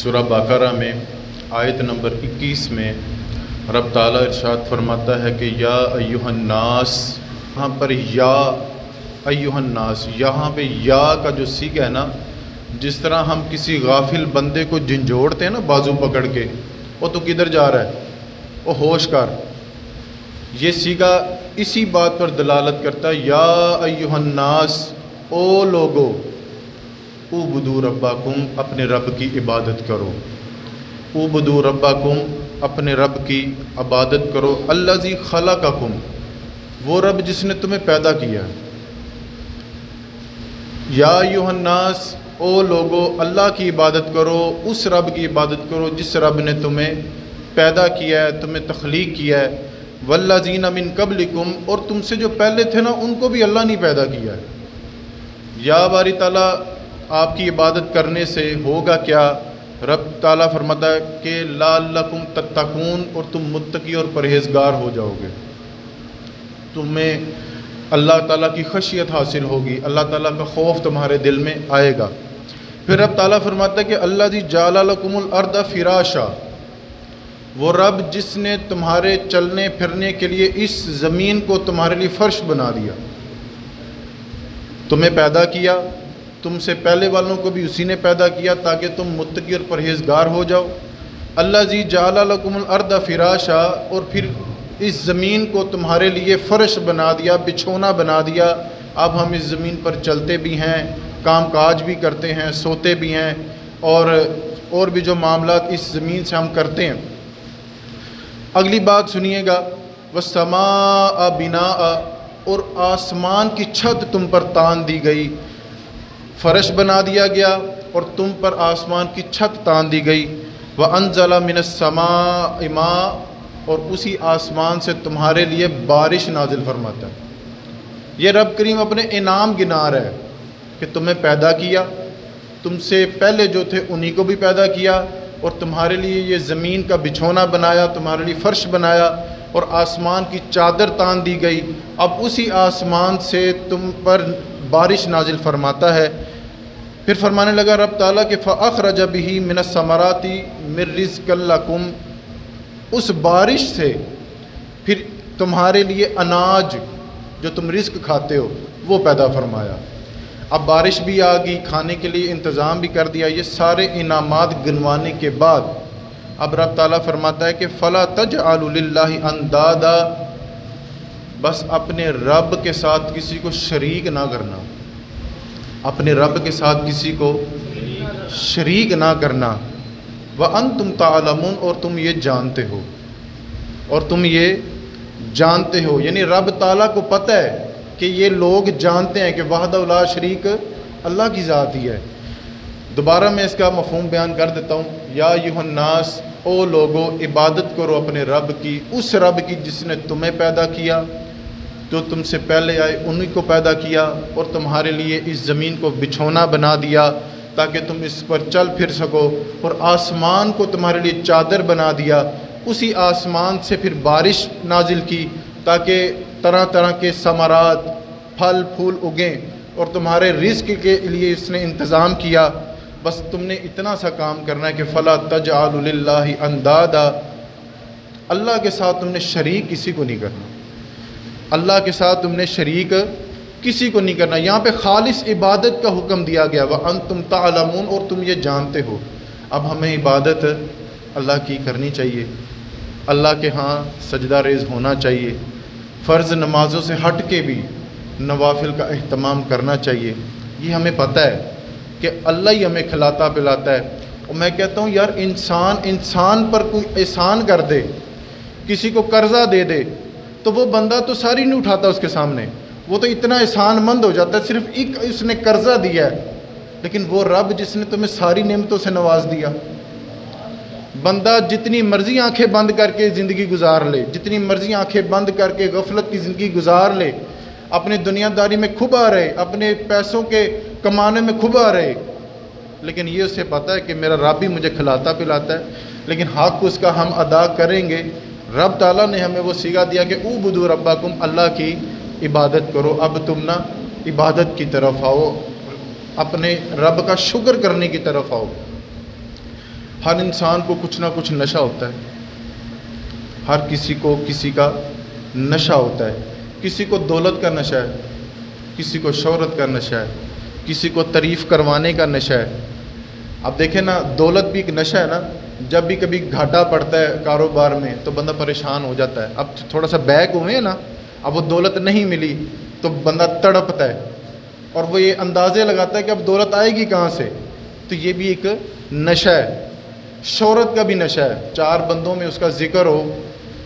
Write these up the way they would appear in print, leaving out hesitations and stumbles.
سورہ بقرہ میں آیت نمبر 21 میں رب تعالیٰ ارشاد فرماتا ہے کہ یا ایھا الناس، یہاں پر یا ایھا الناس، یہاں پہ یا کا جو صیغہ ہے نا، جس طرح ہم کسی غافل بندے کو جھنجھوڑتے ہیں نا بازو پکڑ کے، وہ تو کدھر جا رہا ہے، وہ ہوش کر، یہ صیغہ اسی بات پر دلالت کرتا ہے یا ایھا الناس، او لوگو، اعبدوا ربکم، اپنے رب کی عبادت کرو، اعبدوا ربکم، اپنے رب کی عبادت کرو، الذی خلقکم، وہ رب جس نے تمہیں پیدا کیا ہے۔ یا ایھا الناس، او لوگو، اللہ کی عبادت کرو، اس رب کی عبادت کرو جس رب نے تمہیں پیدا کیا ہے، تمہیں تخلیق کیا ہے، والذین من قبلکم، اور تم سے جو پہلے تھے نا ان کو بھی اللہ نے پیدا کیا ہے۔ یا باری تعالیٰ، آپ کی عبادت کرنے سے ہوگا کیا؟ رب تعالیٰ فرماتا ہے کہ لعلکم تتقون، اور تم متقی اور پرہیزگار ہو جاؤ گے، تمہیں اللہ تعالیٰ کی خشیت حاصل ہوگی، اللہ تعالیٰ کا خوف تمہارے دل میں آئے گا۔ پھر رب تعالیٰ فرماتا ہے کہ الذی جعل لکم الارض فراشا، وہ رب جس نے تمہارے چلنے پھرنے کے لیے اس زمین کو تمہارے لیے فرش بنا دیا، تمہیں پیدا کیا، تم سے پہلے والوں کو بھی اسی نے پیدا کیا تاکہ تم متقی اور پرہیزگار ہو جاؤ۔ الذی جعل لکم الارض فراشا، اور پھر اس زمین کو تمہارے لیے فرش بنا دیا، بچھونا بنا دیا، اب ہم اس زمین پر چلتے بھی ہیں، کام کاج بھی کرتے ہیں، سوتے بھی ہیں، اور بھی جو معاملات اس زمین سے ہم کرتے ہیں۔ اگلی بات سنیے گا، والسماء بناء، اور آسمان کی چھت تم پر تان دی گئی، فرش بنا دیا گیا اور تم پر آسمان کی چھت تان دی گئی۔ وَأَنزَلَ مِنَ السَّمَاءِ مَاءً، اور اسی آسمان سے تمہارے لیے بارش نازل فرماتا ہے۔ یہ رب کریم اپنے انعام گنا رہا ہے کہ تمہیں پیدا کیا، تم سے پہلے جو تھے انہی کو بھی پیدا کیا، اور تمہارے لیے یہ زمین کا بچھونا بنایا، تمہارے لیے فرش بنایا، اور آسمان کی چادر تان دی گئی، اب اسی آسمان سے تم پر بارش نازل فرماتا ہے۔ پھر فرمانے لگا رب تعالیٰ کہ فَأَخْرَجَ بِهِ مِنَ الثَّمَرَاتِ مِن رِزْقٍ لَكُمْ، اس بارش سے پھر تمہارے لیے اناج جو تم رزق کھاتے ہو وہ پیدا فرمایا۔ اب بارش بھی آ گئی، کھانے کے لیے انتظام بھی کر دیا، یہ سارے انعامات گنوانے کے بعد اب رب تعالیٰ فرماتا ہے کہ فَلَا تَجْعَلُوا لِلَّهِ أَندَادًا، بس اپنے رب کے ساتھ کسی کو شریک نہ کرنا، اپنے رب کے ساتھ کسی کو شریک نہ کرنا۔ وَأَنْتُمْ تَعْلَمُونَ، اور تم یہ جانتے ہو، اور تم یہ جانتے ہو، یعنی رب تعالیٰ کو پتہ ہے کہ یہ لوگ جانتے ہیں کہ وحدہ لا شریک اللہ کی ذات ہی ہے۔ دوبارہ میں اس کا مفہوم بیان کر دیتا ہوں، یا ایھا الناس، او لوگو، عبادت کرو اپنے رب کی، اس رب کی جس نے تمہیں پیدا کیا، جو تم سے پہلے آئے انہی کو پیدا کیا، اور تمہارے لیے اس زمین کو بچھونا بنا دیا تاکہ تم اس پر چل پھر سکو، اور آسمان کو تمہارے لیے چادر بنا دیا، اسی آسمان سے پھر بارش نازل کی تاکہ طرح طرح کے ثمرات، پھل پھول اگیں، اور تمہارے رزق کے لیے اس نے انتظام کیا۔ بس تم نے اتنا سا کام کرنا ہے کہ فَلَا تَجْعَلُوا لِلَّهِ أَندَادًا، اللہ کے ساتھ تم نے شریک کسی کو نہیں کرنا، اللہ کے ساتھ تم نے شریک کسی کو نہیں کرنا۔ یہاں پہ خالص عبادت کا حکم دیا گیا، وَأَنْتُمْ تَعْلَمُونَ، اور تم یہ جانتے ہو۔ اب ہمیں عبادت اللہ کی کرنی چاہیے، اللہ کے ہاں سجدہ ریز ہونا چاہیے، فرض نمازوں سے ہٹ کے بھی نوافل کا اہتمام کرنا چاہیے۔ یہ ہمیں پتہ ہے کہ اللہ ہی ہمیں کھلاتا پلاتا ہے، اور میں کہتا ہوں یار انسان پر کوئی احسان کر دے، کسی کو قرضہ دے دے، تو وہ بندہ تو ساری نہیں اٹھاتا اس کے سامنے، وہ تو اتنا احسان مند ہو جاتا ہے، صرف ایک اس نے قرضہ دیا ہے، لیکن وہ رب جس نے تمہیں ساری نعمتوں سے نواز دیا، بندہ جتنی مرضی آنکھیں بند کر کے زندگی گزار لے، جتنی مرضی آنکھیں بند کر کے غفلت کی زندگی گزار لے، اپنے دنیا داری میں کھبا رہے، اپنے پیسوں کے کمانے میں کھبا رہے، لیکن یہ اسے پتہ ہے کہ میرا رب بھی مجھے کھلاتا پلاتا ہے، لیکن حق اس کا ہم ادا کریں گے۔ رب تعالیٰ نے ہمیں وہ صیغہ دیا کہ اعبدوا ربکم، اللہ کی عبادت کرو۔ اب تم نہ عبادت کی طرف آؤ، اپنے رب کا شکر کرنے کی طرف آؤ۔ ہر انسان کو کچھ نہ کچھ نشہ ہوتا ہے، ہر کسی کو کسی کا نشہ ہوتا ہے. کسی کو دولت کا نشہ ہے، کسی کو شہرت کا نشہ ہے، کسی کو تعریف کروانے کا نشہ ہے. اب دیکھیں نا، دولت بھی ایک نشہ ہے نا. جب بھی کبھی گھاٹا پڑتا ہے کاروبار میں تو بندہ پریشان ہو جاتا ہے. اب تھوڑا سا بیک ہوئے ہیں نا، اب وہ دولت نہیں ملی تو بندہ تڑپتا ہے اور وہ یہ اندازے لگاتا ہے کہ اب دولت آئے گی کہاں سے. تو یہ بھی ایک نشہ ہے. شہرت کا بھی نشہ ہے. 4 بندوں میں اس کا ذکر ہو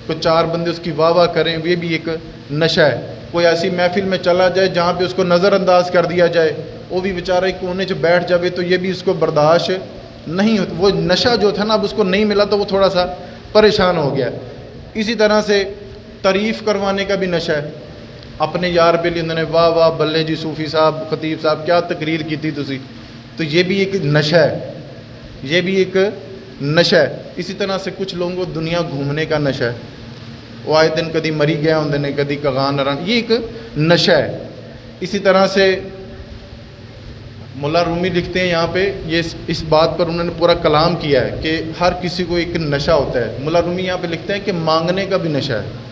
تو 4 بندے اس کی واہ واہ کریں، یہ بھی ایک نشہ ہے. کوئی ایسی محفل میں چلا جائے جہاں پہ اس کو نظر انداز کر دیا جائے، وہ بھی بیچارہ ایک کونے 'چ بیٹھ جاوے تو یہ بھی اس کو برداشت نہیں ہوتا. وہ نشہ جو تھا نا، اب اس کو نہیں ملا تو وہ تھوڑا سا پریشان ہو گیا. اسی طرح سے تعریف کروانے کا بھی نشہ ہے. اپنے یار بے لیے انہوں نے واہ واہ بلے جی صوفی صاحب، خطیب صاحب کیا تقریر کی تھی تسی. تو یہ بھی ایک نشہ ہے، یہ بھی ایک نشہ ہے. اسی طرح سے کچھ لوگوں کو دنیا گھومنے کا نشہ ہے. وہ آئے دن کدی مری گیا ہوں نے، کدی کغان رن، یہ ایک نشہ ہے. اسی طرح سے مولا رومی لکھتے ہیں یہاں پہ، یہ اس بات پر انہوں نے پورا کلام کیا ہے کہ ہر کسی کو ایک نشہ ہوتا ہے. مولا رومی یہاں پہ لکھتے ہیں کہ مانگنے کا بھی نشہ ہے،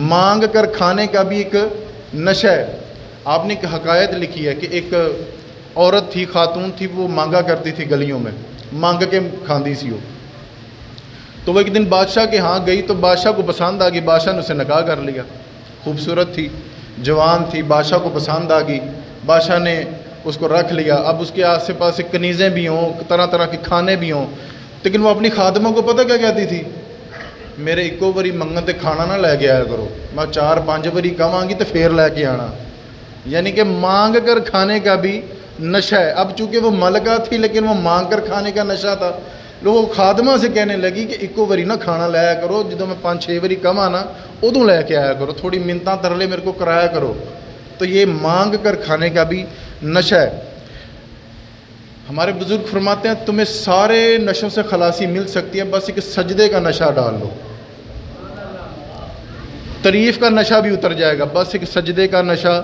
مانگ کر کھانے کا بھی ایک نشہ ہے. آپ نے ایک حکایت لکھی ہے کہ ایک عورت تھی، خاتون تھی، وہ مانگا کرتی تھی گلیوں میں، مانگ کے کھاندی سی. تو وہ ایک دن بادشاہ کے ہاں گئی تو بادشاہ کو پسند آ گئی. بادشاہ نے اسے نکاح کر لیا. خوبصورت تھی، جوان تھی، بادشاہ کو پسند آ گئی. بادشاہ نے اس کو رکھ لیا. اب اس کے آس پاس کنیزیں بھی ہوں، طرح طرح کے کھانے بھی ہوں، لیکن وہ اپنی خادموں کو پتہ کیا کہتی تھی؟ میرے ایکو باری منگن تے کھانا نہ لے کے آیا کرو، میں 4-5 باری کہاں گی تو پھر لے کے آنا. یعنی کہ مانگ کر کھانے کا بھی نشہ ہے. اب چونکہ وہ ملکہ تھی لیکن وہ مانگ کر کھانے کا نشہ تھا. لوگ خادمہ سے کہنے لگی کہ ایکو باری نہ کھانا لایا کرو، جدوں میں 5-6 باری کہاں نا ادوں لے کے آیا کرو، تھوڑی منتاں ترلے میرے کو کرایا کرو. تو یہ مانگ کر کھانے کا بھی نشہ ہے. ہمارے بزرگ فرماتے ہیں تمہیں سارے نشوں سے خلاصی مل سکتی ہے، بس ایک سجدے کا نشہ ڈال لو. تعریف کا نشہ بھی اتر جائے گا، بس ایک سجدے کا نشہ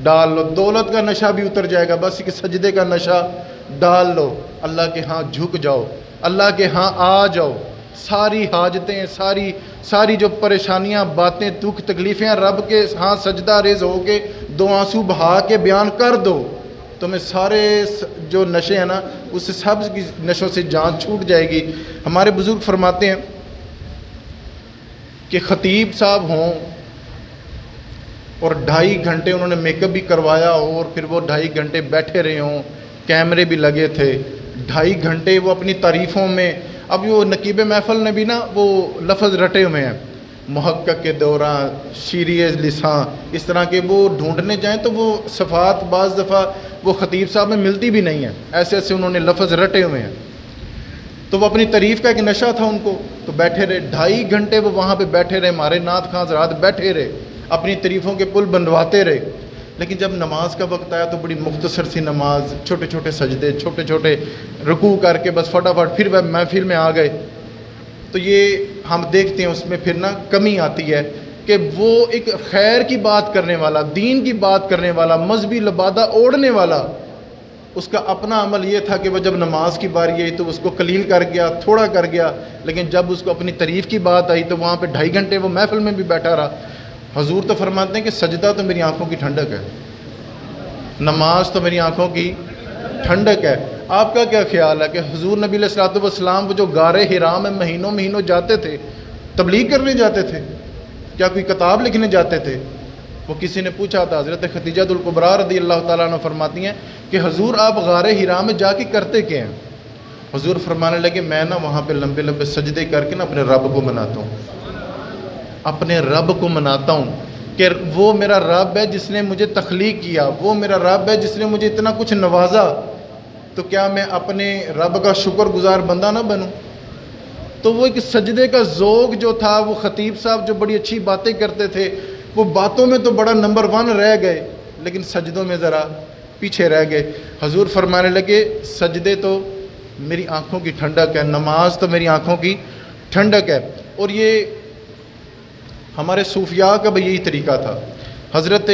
ڈال لو. دولت کا نشہ بھی اتر جائے گا، بس ایک سجدے کا نشہ ڈال لو. اللہ کے ہاں جھک جاؤ، اللہ کے ہاں آ جاؤ. ساری حاجتیں، ساری جو پریشانیاں، باتیں، دکھ تکلیفیں رب کے ہاں سجدہ ریز ہو کے 2 آنسو بہا کے بیان کر دو. تمہیں سارے جو نشے ہیں نا، اس سے سب کی نشوں سے جان چھوٹ جائے گی. ہمارے بزرگ فرماتے ہیں کہ خطیب صاحب ہوں اور 2.5 گھنٹے انہوں نے میک اپ بھی کروایا ہو اور پھر وہ 2.5 گھنٹے بیٹھے رہے ہوں، کیمرے بھی لگے تھے، 2.5 گھنٹے وہ اپنی تعریفوں میں. اب وہ نقیب محفل نے بھی نا وہ لفظ رٹے ہوئے ہیں، محقق کے دوران، شیرِ لساں، اس طرح کے وہ ڈھونڈنے جائیں تو وہ صفات بعض دفعہ وہ خطیب صاحب میں ملتی بھی نہیں ہیں. ایسے ایسے انہوں نے لفظ رٹے ہوئے ہیں. تو وہ اپنی تعریف کا ایک نشہ تھا ان کو، تو بیٹھے رہے 2.5 گھنٹے وہ وہاں پہ بیٹھے رہے. ہمارے نعت خواں حضرات بیٹھے رہے، اپنی تعریفوں کے پل بنواتے رہے. لیکن جب نماز کا وقت آیا تو بڑی مختصر سی نماز، چھوٹے چھوٹے سجدے، چھوٹے چھوٹے رکوع کر کے بس فٹافٹ پھر وہ محفل میں آ گئے. تو یہ ہم دیکھتے ہیں اس میں پھر نا کمی آتی ہے کہ وہ ایک خیر کی بات کرنے والا، دین کی بات کرنے والا، مذہبی لبادہ اوڑھنے والا، اس کا اپنا عمل یہ تھا کہ وہ جب نماز کی باری آئی تو اس کو قلیل کر گیا، تھوڑا کر گیا. لیکن جب اس کو اپنی تعریف کی بات آئی تو وہاں پہ 2.5 گھنٹے وہ محفل میں بھی بیٹھا رہا. حضور تو فرماتے ہیں کہ سجدہ تو میری آنکھوں کی ٹھنڈک ہے، نماز تو میری آنکھوں کی ٹھنڈک ہے. آپ کا کیا خیال ہے کہ حضور نبی علیہ الصلوۃ والسلام وہ جو غار حرا میں مہینوں جاتے تھے، تبلیغ کرنے جاتے تھے، کیا کوئی کتاب لکھنے جاتے تھے؟ وہ کسی نے پوچھا تھا، حضرت خدیجہ الکبریٰ رضی اللہ تعالیٰ عنہ فرماتی ہیں کہ حضور آپ غار حرا میں جا کے کرتے کیا ہیں؟ حضور فرمانے لگے میں نا وہاں پہ لمبے لمبے سجدے کر کے نا اپنے رب کو مناتا ہوں، اپنے رب کو مناتا ہوں کہ وہ میرا رب ہے جس نے مجھے تخلیق کیا، وہ میرا رب ہے جس نے مجھے اتنا کچھ نوازا. تو کیا میں اپنے رب کا شکر گزار بندہ نہ بنوں؟ تو وہ ایک سجدے کا ذوق جو تھا، وہ خطیب صاحب جو بڑی اچھی باتیں کرتے تھے، وہ باتوں میں تو بڑا نمبر 1 رہ گئے لیکن سجدوں میں ذرا پیچھے رہ گئے. حضور فرمانے لگے سجدے تو میری آنکھوں کی ٹھنڈک ہے، نماز تو میری آنکھوں کی ٹھنڈک ہے. اور یہ ہمارے صوفیاء کا بھی یہی طریقہ تھا. حضرت